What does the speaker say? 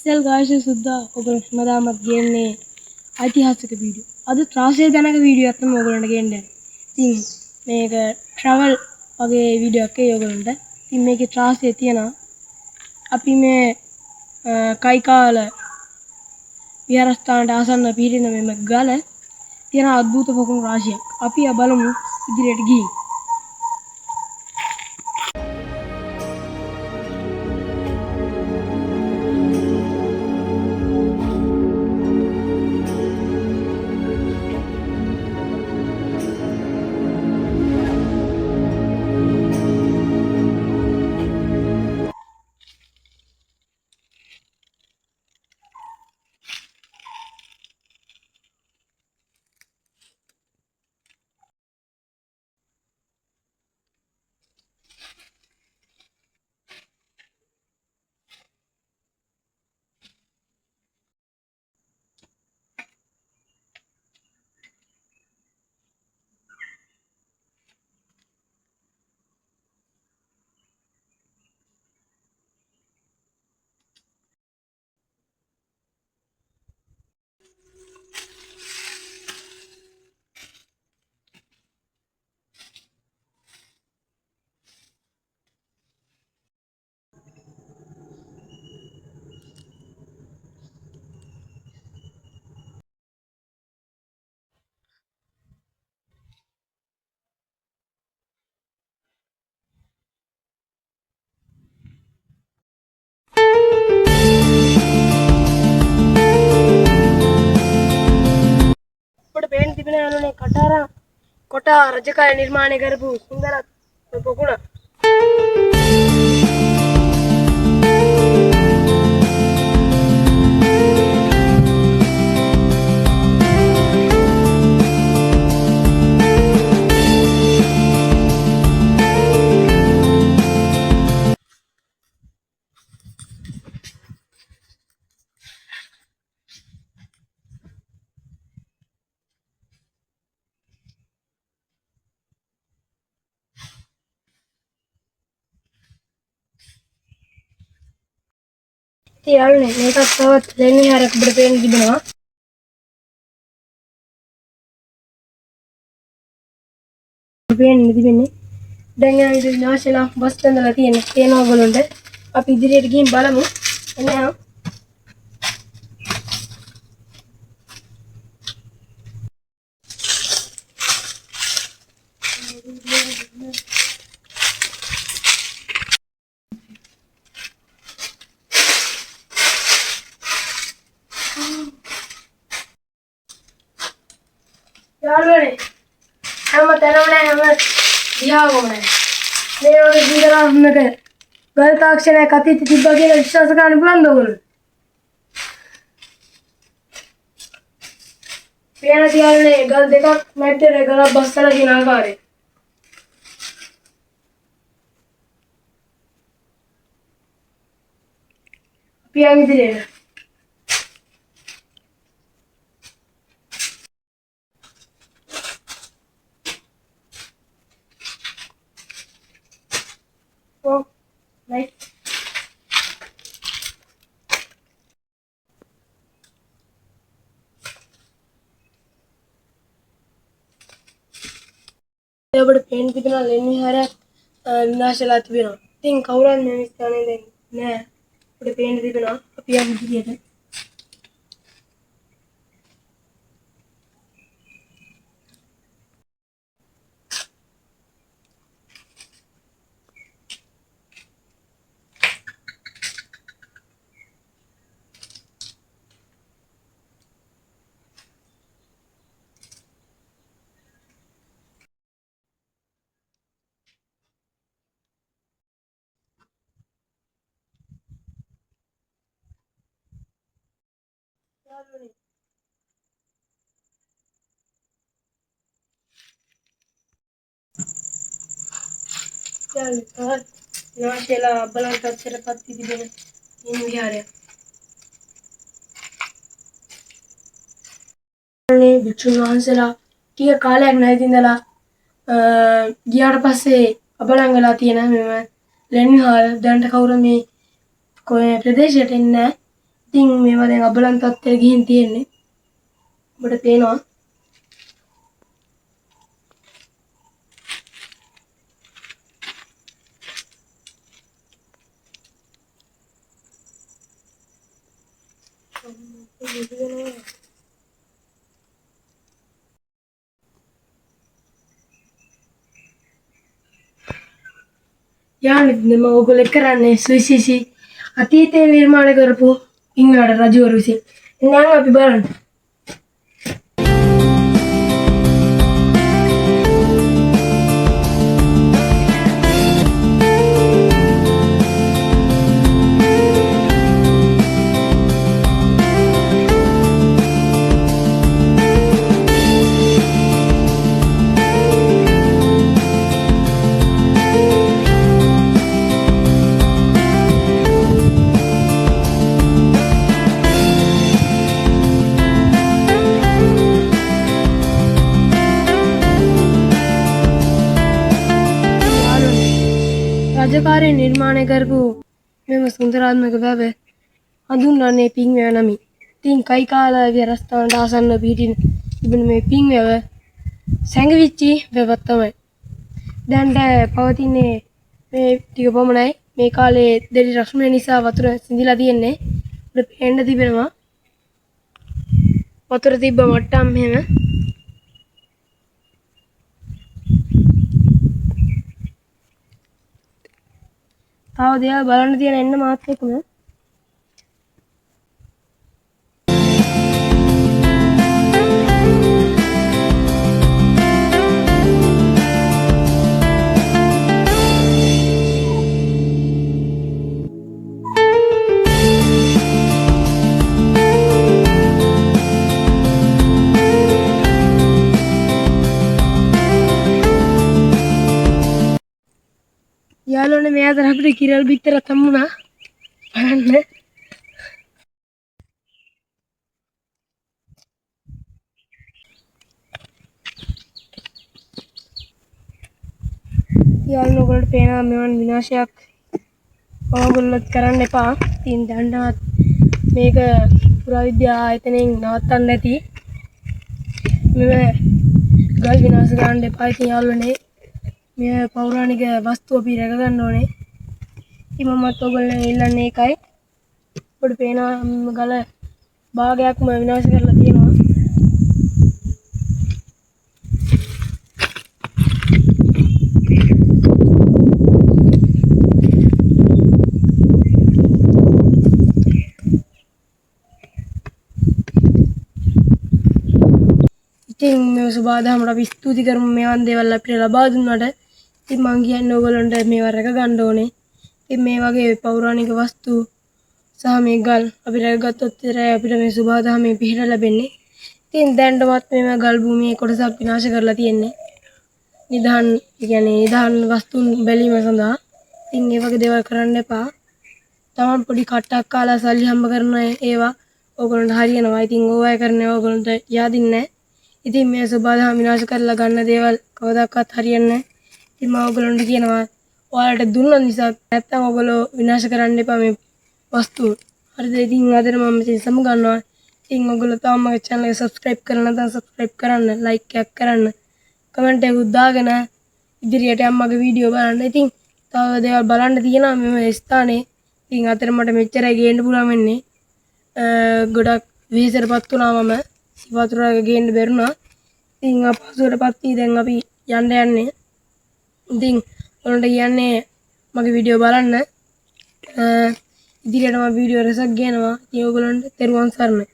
ඉස්සල් ගායශ සුද්දා ඔයගොල්ලෝ හැමදාමත් ගේන්නේ ඓතිහාසික වීඩියෝ. අද ත්‍රාසය දැනක වීඩියෝ එකක් තමයි ඔයගොල්ලන්ට ගේන්නේ. ඉතින් මේක ට්‍රැවල් වගේ වීඩියෝ එකක් ඔයගොල්ලන්ට. ඉතින් මේකේ ත්‍රාසය තියෙනවා. අපි මේ කයිකාල විහාරස්ථානට ආසන්න පිහිටින මෙම ගල තියෙන අద్భుත පොකුණු රාශියක්. අපි බලමු ඉදිරියට ගිහින්. අපිට පේන්න තිබෙන යනුනේ කටාරම් කොටා රජකය නිර්මාණය කරපු සුන්දර පොකුණ. ඉතින් යාළුවනේ මේකත් තවත් ලෙන්විහාරයක් අපිට පේන්න තිබෙනවා. පේන්න තිබෙන්නේ. දැන් යන විදිහ විනාශලා බස් බඳලා තියෙන ඕගොල්ලන්ට අපි ඉදිරියට ගිහින් බලමු. එනවා. යාළුවනේ හැම තැනම නැහැ හැම දිහාවම නැහැ. මේ වගේ දීතරාත්මක ගල් තාක්ෂණයක් අතීතෙ තිබ්බා කියලා විශ්වාස කරන්න පුළුවන්ද ඔයගොල්ලෝ? පේන යාළුවනේ ගල් දෙකක් මැද්දේ ගලක් බස්සලා තියෙන ආකාරය. අපි යන් ඉදිරියට. Oh, nice. අපිට පේන්න තිබෙන ලෙන්විහාරයක් විනාශලා තිබෙනවා. ඉතින් කවුරුත් මේ ස්ථානේ දැන් නෑ. අපිට පේන්න තිබෙනවා. අපි යන් ඉදිරියට. විනාශලා බලන් තත්ත්වයටපත් තිබෙන ලෙන්විහාරයක්. මේ භික්ෂුන් වහන්සේලා ටික කාලයක් නැති ඉඳලා ගියාට පස්සේ අබලන් වෙලා තියෙන මෙම ලෙන්විහාර දැනට කවුරු මේ කොයි ප්‍රදේශයට එන්නේ නැහැ. ඉතින් මේවා දැන් අබලන් තත්ත්වයට ගිහින් තියෙන්නේ. ඔබට පේනවා. යාළුවනේ මම ඔයගොල්ලෝ කරන්නේ සුවිශේෂී අතීතයේ නිර්මාණය කරපු ඉංග්‍රීසි රජවරු විසින්. එහෙනම් අපි බලන්න. රජකාරය නිර්මාණය කරපු මෙම සුන්දරාත්මක වැව හඳුන්වන්නේ පිං වැව නමින්. ඉතින් කයිකාල විහාරස්ථානට ආසන්න පිහිටින තිබෙන මේ පිං වැව සැඟවිච්ච වැවක් තමයි. දැන් පවතින්නේ මේ ටික පමණයි. මේ කාලේ දෙවි රශ්මිය නිසා වතුර සිඳිලා තියෙන්නේ. අපිට පේන්න තිබෙනවා වතුර තිබ්බ මට්ටම් මෙහෙම. තව දේවල් බලන්න තියෙන එන්න මාත් එක්කම. යාළුවනේ මේ අතර අපිට කිරල් බිත්තර තම්මුණා. බලන්න. යාළුවෝ ඔයගොල්ලන්ට පේනවා මෙවන් විනාශයක් ඔයගොල්ලොත් කරන්න එපා. ඉතින් දැන්වත් මේක පුරාවිද්‍යා ආයතනයෙන් නවත්තන්න ඇති. මේ ගල් විනාශ කරන්න එපා. ඉතින් යාළුවනේ මේ පෞරාණික වස්තු අපි රැක ගන්න ඕනේ. ඉතින් මමත් ඔයගොල්ලෝ ඉල්ලන්නේ ඒකයි. ඔබට පේනවා ගල භාගයක්ම විනාශ කරලා තියෙනවා. ඉතින් මේ සුබාදහමට අපි ස්තුති කරමු මේවන් දේවල් අපිට ලබා දුන්නාට. ඉතින් මම කියන්නේ ඕගොල්ලන්ට මේවා රැක ගන්න ඕනේ. ඉතින් මේ වගේ පෞරාණික වස්තු සහ මේ ගල් අපි රැකගත්තොත් විතරයි අපිට මේ සුබාදහමේ පිහිට ලැබෙන්නේ. ඉතින් දැන්ටමත් මේ ගල් භූමියේ කොටසක් විනාශ කරලා තියෙන්නේ. නිදහන් කියන්නේ නිදහන් වස්තුන් බැලීම සඳහා. ඉතින් මේ වගේ දේවල් කරන්න එපා. තමන් පොඩි කට්ටක් කාලා සල්ලි හම්බ කරන ඒවා ඕගොල්ලන්ට හරියනවා. ඉතින් ඕවා කරන්නේ ඕගොල්ලන්ට yaadින්නේ නැහැ. ඉතින් මේ සුබාදහම විනාශ කරලා ගන්න දේවල් කවදාවත් හරියන්නේ නැහැ. ඉතින් මම ඔයගොල්ලන්ට කියනවා ඔයාලට දුන්න නිසා නැත්තම් ඔයගොල්ලෝ විනාශ කරන්න එපා මේ වස්තු. හරිද? ඉතින් අදට මම මෙතන සම ගන්නවා. ඉතින් ඔයගොල්ලෝ තාම මගේ channel එක subscribe කරලා නැත්නම් subscribe කරන්න, like එකක් කරන්න, comment එකක් දාගෙන ඉදිරියට යන්න මගේ වීඩියෝ බලන්න. ඉතින් තව දේවල් බලන්න තියෙනවා මේ ස්ථානේ. ඉතින් අතර මට මෙච්චරයි ගේන්න පුළුවන් වෙන්නේ. ගොඩක් වෙහෙසටපත් වුණා මම. වතුරක ගේන්න බැරුණා. ඉතින් අපහසුවටපත් වී දැන් අපි යන්නේ. ඉතින් ඔයාලට කියන්නේ මගේ වීඩියෝ බලන්න. ඉදිරියට මම වීඩියෝ රසක් ගේනවා. ඉතින් ඔයගොල්ලන්ට තෙරුවන් සරණයි.